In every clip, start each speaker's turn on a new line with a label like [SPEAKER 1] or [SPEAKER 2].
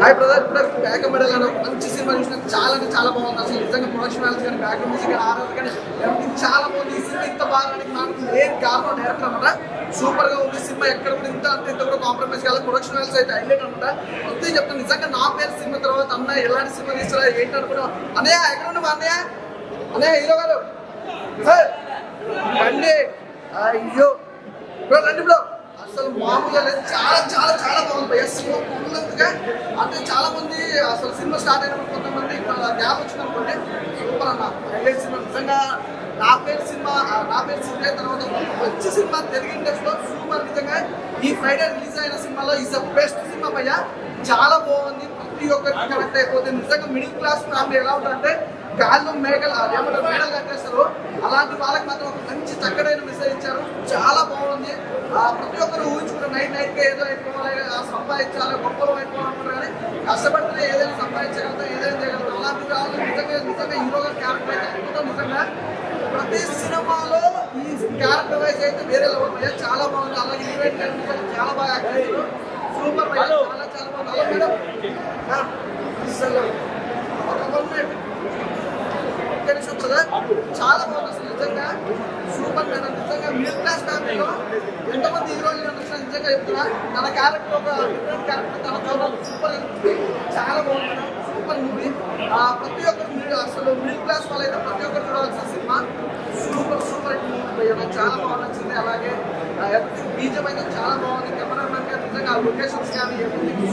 [SPEAKER 1] Hi brother, ఇప్పుడు back medal అని ఒక మంచి సినిమా చూసిన చాలా అంటే చాలా బాగుంది. అసలు నిజంగా ప్రొడక్షన్ వాల్యూస్ కానీ బ్యాక్గ్రౌండ్ మ్యూజిక్ కానీ ఆర్ఆర్ కానీ ఎవ్రీథింగ్ చాలా బాగుంది. ఈ సినిమా ఇంత బాగానికి నాకు మెయిన్ కారణం డైరెక్టర్ అనమాట. సూపర్ గా ఉంది సినిమా. ఎక్కడ కూడా ఇంత అంటే ఇంత కూడా కాంప్రమైజ్ కాదు. ప్రొడక్షన్ వాల్యూస్ అయితే హైలైట్ అనమాట. ప్రతి చెప్తాను నిజంగా నా పేరు సినిమా తర్వాత అన్న ఎలాంటి సినిమా తీస్తారా ఏంటి అనుకున్నావు. అన్నయ్య ఎక్కడ ఉన్నావు అన్నయ్య? అన్నయ్య హీరో గారు రండి. అయ్యో రండి బ్రో. అసలు మామూలుగా లేదు, చాలా చాలా చాలా బాగుంది. సినిమా పూర్తిగా అంటే చాలా మంది అసలు సినిమా స్టార్ట్ అయినప్పుడు కొంతమంది గ్యాప్ వచ్చినప్పుడు సూపర్ అన్న హైలైట్ సినిమా. నిజంగా నా పేరు సినిమా తర్వాత మంచి సినిమా తెలుగు ఇండస్ట్రీలో సూపర్. నిజంగా ఈ ఫ్రైడే రిలీజ్ అయిన సినిమాలో ఈజ్ ద బెస్ట్ సినిమా భయ్యా. చాలా బాగుంది, ప్రతి ఒక్కరికి కనెక్ట్ అయిపోతుంది. నిజంగా మిడిల్ క్లాస్ ఫ్యామిలీ ఎలా ఉంటారంటే గాల్లో మేకలు ఏమంటారు మేడలు కట్టేస్తారు, అలాంటి వాళ్ళకి మాత్రం ఒక మంచి చక్కడైన మెసేజ్ ఇచ్చారు. చాలా బాగుంది. ప్రతి ఒక్కరు ఊహించుకుంటారు నైట్గా ఏదో అయిపోవాలి, సంపాదించాలి, గొప్పలు అయిపోవాలనుకుంటారు. కానీ కష్టపడితే ఏదైనా సంపాదించగలుగుతాం, ఏదైనా చేయగలుగుతాం. అలాంటి వాళ్ళు నిజంగా హీరో గారి క్యారెక్టర్ అయితే అద్భుతం. నిజంగా ప్రతి సినిమాలో ఈ క్యారెక్టర్ వైజ్ అయితే వేరే లెవెల్ చాలా బాగుంది. అలాగే ఈవెంట్ చాలా బాగా యాక్ట్ చేశారు. సూపర్ చాలా చాలా బాగుంది. అలా మేడం అసలు చాలా బాగుంది. అసలు నిజంగా సూపర్ మేడం. నిజంగా మిడిల్ క్లాస్ ఫ్యామిలీలో ఎంతమంది హీరోయిన్ నిజంగా చెప్తున్నా తన క్యారెక్టర్ ఒక డిఫరెంట్ క్యారెక్టర్ తన చూడాలి. సూపర్ చాలా బాగుంది మేడం. Super movie. ప్రతి ఒక్కరు అసలు మిడిల్ క్లాస్ వాళ్ళైతే ప్రతి ఒక్కరు చూడాల్సిన సినిమా. సూపర్ సూపర్ మూవీ నాకు చాలా బాగా నచ్చింది. అలాగే బీజం అయితే చాలా బాగుంది. కెమెరామెన్ గారు నిజంగా లొకేషన్స్ కానీ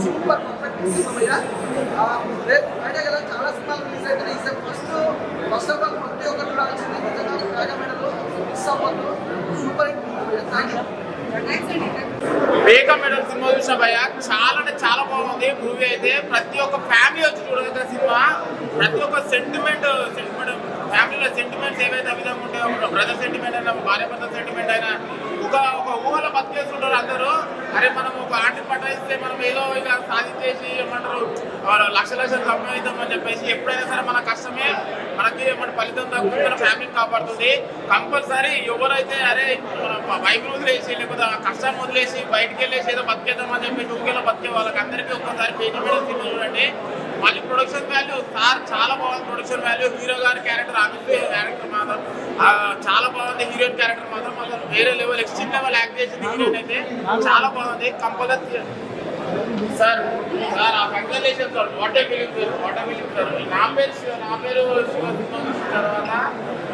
[SPEAKER 1] సూపర్ పర్ఫెక్ట్ సినిమా అయ్యా. రేపు ఫ్రైడే కదా చాలా సినిమాలు రిలీజ్ అవుతాయి. ఈసారి ఫస్ట్ ఆఫ్ ఆల్ ప్రతి ఒక్కరు చూడాల్సింది. నిజంగా ఫ్రైడే మెడల్ మిస్ అవ్వద్దు. Super hit movie. Thank you.
[SPEAKER 2] Begum medal cinema చూసిన భయ్య చాలా అంటే చాలా బాగుంది మూవీ అయితే. ప్రతి ఒక్క ఫ్యామిలీ వచ్చి చూడగలిగిన సినిమా. ప్రతి ఒక్క సెంటిమెంట్ ఫ్యామిలీలో సెంటిమెంట్స్ ఏవైతే విధంగా ఉంటాయో, బ్రదర్ సెంటిమెంట్ అయినా భార్య భర్త సెంటిమెంట్ అయినా ఒక ఊహలో బతికేస్తుంటారు అందరూ. అరే మనం ఒక ఆంటీ పట్టాయిస్తే మనం ఏదో ఇక సాధించేసి ఏమంటారు లక్షలు సంపాదిద్దామని చెప్పేసి ఎప్పుడైనా సరే మన కష్టమే మనకి మన ఫలితం దక్కుతుంది, మన ఫ్యామిలీని కాపాడుతుంది. కంపల్సరీ ఎవరైతే అరే మన వైఫ్ వదిలేసి లేకపోతే కష్టాన్ని వదిలేసి బయటకు వెళ్ళేసి ఏదో బతికేద్దామని చెప్పేసి ఊరిలో బతికే వాళ్ళకి అందరికీ ఒక్కసారి పేజీ మీద సినిమా చూడండి. మళ్ళీ ప్రొడక్షన్ వాల్యూ సార్ చాలా బాగుంది. ప్రొడక్షన్ వాల్యూ హీరో గారి క్యారెక్టర్ క్యారెక్టర్ మాత్రం చాలా బాగుంది. హీరోయిన్ క్యారెక్టర్ మాత్రం అసలు వేరే లెవెల్ ఎక్స్ట్రీమ్ లెవెల్ యాక్ట్ చేసింది హీరోయిన్ అయితే. చాలా బాగుంది. కంపల్సరీ సార్ ఆ congratulation sir. What a film sir. నా పేరు సినిమా చూసిన తర్వాత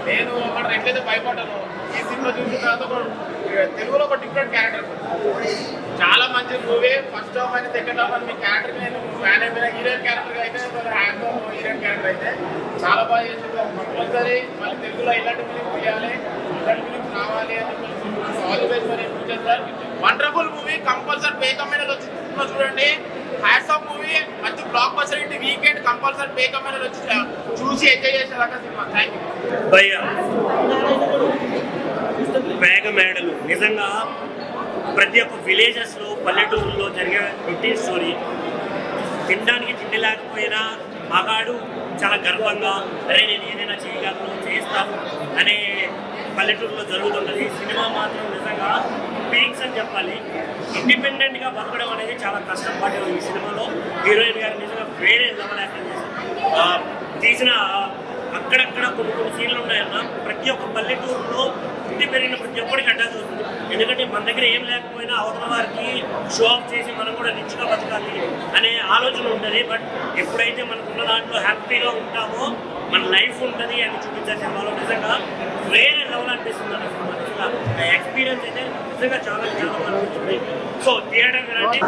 [SPEAKER 2] నేను అక్కడ ఎట్లయితే భయపడ్డాను, ఈ సినిమా చూసిన తర్వాత తెలుగులో ఒక డిఫరెంట్ క్యారెక్టర్ చాలా మంచి మూవీ. ఫస్ట్ హాఫ్ అని సెకండ్ హాఫ్ అని మీ క్యారెక్టర్ నేను ఫ్యాన్ అయిపోయిన. హీరోయిన్ క్యారెక్టర్ అయితే హ్యాండ్ హీరోయిన్ క్యారెక్టర్ అయితే చాలా బాగా చేసింది. కంపల్సరీ మళ్ళీ తెలుగులో ఇలాంటి ఫిలిమ్స్ తీయాలి, ఇలాంటి ఫిలిమ్స్ రావాలి అని all the best for future sir. Wonderful movie. Compulsory Begum medal వచ్చి సినిమా చూడండి. Hats off movie. మంచి బ్లాక్ బస్టర్ ఇంటి వీకెండ్ కంపల్సరీ బేగం మెడల్ వచ్చి చూసి ఎంజాయ్ చేసేదాకా సినిమా. థ్యాంక్ యూ
[SPEAKER 3] భయ్యా. బేగం మెడల్ నిజంగా ప్రతి ఒక్క విలేజెస్లో పల్లెటూరులో జరిగే రొటీన్ స్టోరీ. తినడానికి తిండి లేకపోయినా మగాడు చాలా గర్వంగా అరే నేను ఏదైనా చేయగలను చేస్తాను అనే పల్లెటూరులో జరుగుతున్నది. సినిమా మాత్రం నిజంగా పీక్స్ అని చెప్పాలి. ఇండిపెండెంట్గా బతకడం అనేది చాలా కష్టపడ్డాం. ఈ సినిమాలో హీరోయిన్ గారు నిజంగా వేరే లెవెల్ యాక్టింగ్ చేశారు. తీసిన అక్కడక్కడ కొన్ని సీన్లు ఉన్నాయన్న ప్రతి ఒక్క పల్లెటూరులో పుట్టి పెరిగిన ప్రతి ఒక్కరికి అటాచ్ అవుతుంది. ఎందుకంటే మన దగ్గర ఏం లేకపోయినా అవతల వారికి షో ఆఫ్ చేసి మనం కూడా రిచ్గా బతకాలి అనే ఆలోచన ఉంటుంది. బట్ ఎప్పుడైతే మనకున్న దాంట్లో హ్యాపీగా ఉంటామో మన లైఫ్ ఉంటుంది అని చూపించే సినిమాలో నిజంగా వేరే లెవెల్ అనిపిస్తుంది అన్న సినిమా. నిజంగా ఎక్స్పీరియన్స్ అయితే నిజంగా చాలా చాలా బాగా అనిపిస్తుంది. సో థియేటర్ రండి.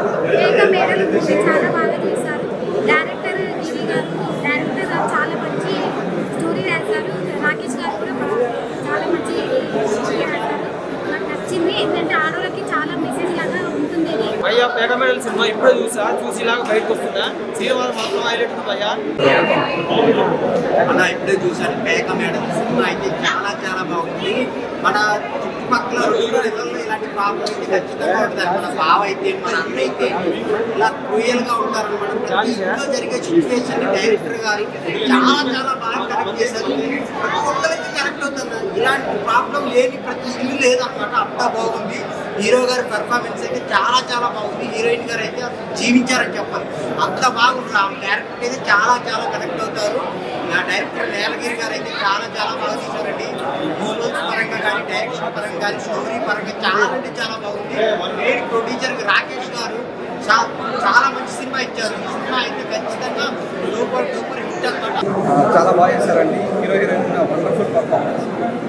[SPEAKER 4] చాలా బాగా చేశారు. డైరెక్టర్ గిరి గారు చాలా మంచి స్టోరీ రాశారు. రాకేష్ గారు కూడా చాలా మంచి స్టోరీ రాశారు. నాకు నచ్చింది. ఏంటంటే ఆడవాళ్ళకి చాలా మెసేజ్ లాగా ఉంటుంది.
[SPEAKER 1] అయ్యా బేగం మెడల్ సినిమా ఇప్పుడే చూసి ఇలాగ బయటకు వస్తుందా సినిమా మాత్రం హైలైట్ ఉంది అయ్యా.
[SPEAKER 5] అలా ఇప్పుడే చూసాను. బేగం మెడల్ సినిమా అయితే చాలా చాలా బాగుంది. మన చుట్టుపక్కల ఇళ్ళల్లో ఇలాంటి ప్రాబ్లం అయితే ఖచ్చితంగా ఉంటుంది. మన బావ అయితే మన అన్న అయితే ఇలా క్రూయల్గా ఉంటారనమాట. ప్రతి ఇంట్లో జరిగే సిచ్యువేషన్ డైరెక్టర్ గారి చాలా చాలా బాగా కరెక్ట్ చేశారు. ప్రతి ఒక్కరికి కరెక్ట్ అవుతుంది. ఇలాంటి ప్రాబ్లం లేని ప్రతి ఇల్లు లేదన్నమాట. అంతా బాగుంది. హీరో గారి పెర్ఫార్మెన్స్ అయితే చాలా చాలా బాగుంది. హీరోయిన్ గారు అయితే జీవించారని చెప్పాలి, అంత బాగుంటుంది. ఆ క్యారెక్టర్ అయితే చాలా చాలా కనెక్ట్ అవుతారు. ఆ డైరెక్టర్ నీలగిరి గారు అయితే చాలా చాలా బాగా తీశారండి. విజువల్స్ పరంగా కానీ, డైరెక్షన్ పరంగా కానీ, స్టోరీ పరంగా చాలా అంటే చాలా బాగుంది. మెయిన్ ప్రొడ్యూసర్ రాకేష్ గారు చాలా మంచి సినిమా ఇచ్చారు. ఈ సినిమా అయితే ఖచ్చితంగా సూపర్ సూపర్ హిట్ అన్నమాట.
[SPEAKER 6] చాలా బాగా చేశారండి. Hero heroine wonderful performance.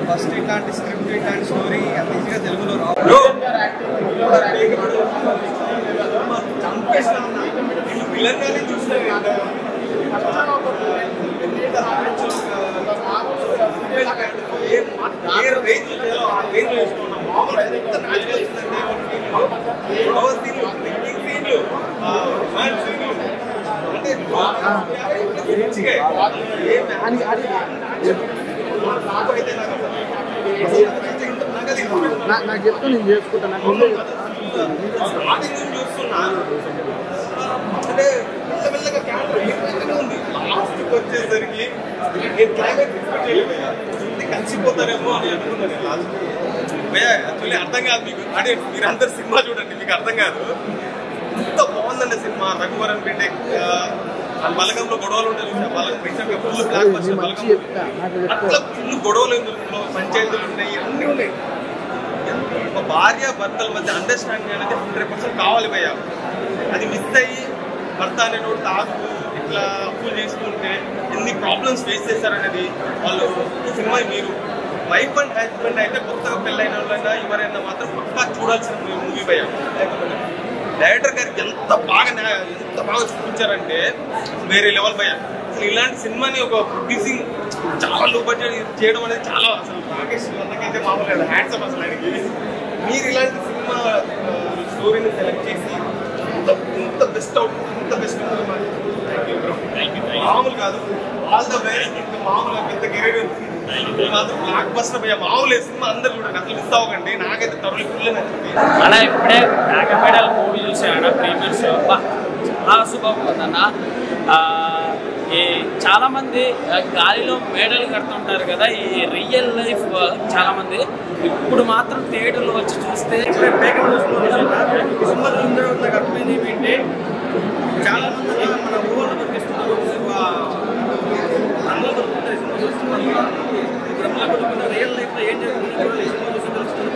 [SPEAKER 6] First ఇట్లాంటి స్క్రిప్ట్ ఇట్లాంటి స్టోరీ అంత ఈజీగా తెలుగులో రావు.
[SPEAKER 1] నాకు చెప్తా, నేను చేసుకుంటాను.
[SPEAKER 7] అంటే మెల్లమెల్లగా క్యారెక్టర్ ఉంది. లాస్ట్కి వచ్చేసరికి కలిసిపోతారేమో అని అనుకున్నాను. లాస్ట్ యాక్చువల్లీ అర్థం కాదు మీకు. అంటే మీరందరు సినిమా చూడండి, మీకు అర్థం కాదు. ఎంత బాగుందండి సినిమా. రఘువరన్ రెడ్డి బలగంలో గొడవలు ఉంటాయి. రీసెంట్గా ఫుల్ బ్లాక్ బస్టర్ బలగం, అట్లా ఫుల్ గొడవలు ఇందులో, పంచాయతీలు ఉన్నాయి, అన్నీ ఉన్నాయి. ఒక భార్య భర్తల మధ్య అండర్స్టాండింగ్ అనేది 100% కావాలి భయ్య. అది మిస్ అయ్యి భర్త అనేటోడు తాగు ఇట్లా అప్పులు చేసుకుంటే ఎన్ని ప్రాబ్లమ్స్ ఫేస్ చేస్తారనేది వాళ్ళు ఈ సినిమా మీరు వైఫ్ అండ్ హస్బెండ్ అయితే కొత్తగా పెళ్ళైన వాళ్ళైనా ఎవరైనా మాత్రం పక్కా చూడాల్సిన మూవీ భయ్య. డైరెక్టర్ గారికి ఎంత బాగా చూపించారంటే వేరే లెవెల్ భయ్య. అసలు ఇలాంటి సినిమాని ఒక ప్రొడ్యూసింగ్ చాలా లో బడ్జెట్ చేయడం అనేది చాలా, అసలు రాకేష్ అన్నకైతే మామూలు హ్యాండ్సమ్ అసలు ఆయనకి. మీరు ఇలాంటి సినిమా స్టోరీని సెలెక్ట్ చేసి ఇంత బెస్ట్ అవుట్పుట్, ఇంత బెస్ట్ మామూలు కాదు. All the best. ఇంకా మామూలుగా పెద్ద కెరీర్ ఉంది మాత్రం బ్లాక్ బస్టర్ భయ్య. మామూలు సినిమా అందరు చూడండి, అసలు మిస్ అవ్వకండి. నాకైతే తరుణి ఫుల్ నచ్చింది.
[SPEAKER 8] అలా ఇప్పుడే నాగమేడల్ మూవీ చూసాను ప్రీమియర్ షో. చాలా శుభందన్న. చాలామంది గాలిలో మేడలు కడుతుంటారు కదా, ఈ రియల్ లైఫ్ చాలామంది ఇప్పుడు మాత్రం థియేటర్లో వచ్చి చూస్తే
[SPEAKER 6] సినిమా నాకు అర్థమైంది ఏంటంటే చాలా మంది మన ఊళ్ళో బతికిస్తున్నారు, అందులో బతుకుంటారు. సినిమా చూస్తున్నారు రియల్ లైఫ్లో ఏం జరుగుతుంది సినిమా చూసి తెలుస్తుంది.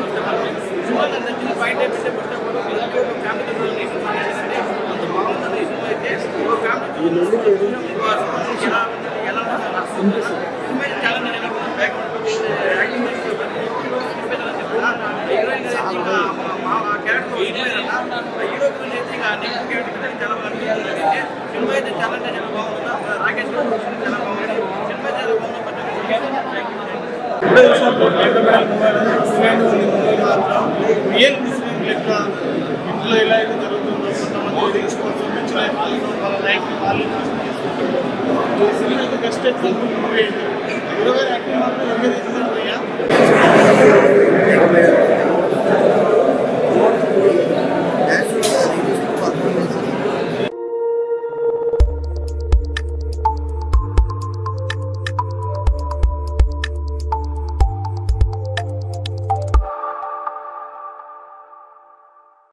[SPEAKER 6] సినిమా నచ్చిన పాయింట్ ఏంటంటే ఫస్ట్ ఆఫ్ ఆల్ ఒక ఫ్యామిలీ రిలేషన్స్ అంటే అంత బాగుంటుంది. ఈ సినిమా అయితే ఒక ఫ్యామిలీ ఎలా ఉంటుంది సినిమా చాలా background acting heroine character hero గురించి అయితే ఇంకా నెక్స్ట్ క్యారెక్టర్ చాలా బాగా అనిపిస్తుంది. సినిమా అయితే చాలా అంటే చాలా బాగుంది. రాకేష్ చాలా బాగుంది. సినిమా చాలా బాగుంది.
[SPEAKER 7] రియల్ ఇంట్లో ఎలా అయితే జరుగుతుందో కొంతమంది చూపించిన వాళ్ళ లైఫ్ వాళ్ళు బెస్ట్ ఎగ్జాంపుల్ మూవీ. 20 యాక్టింగ్ మాత్రం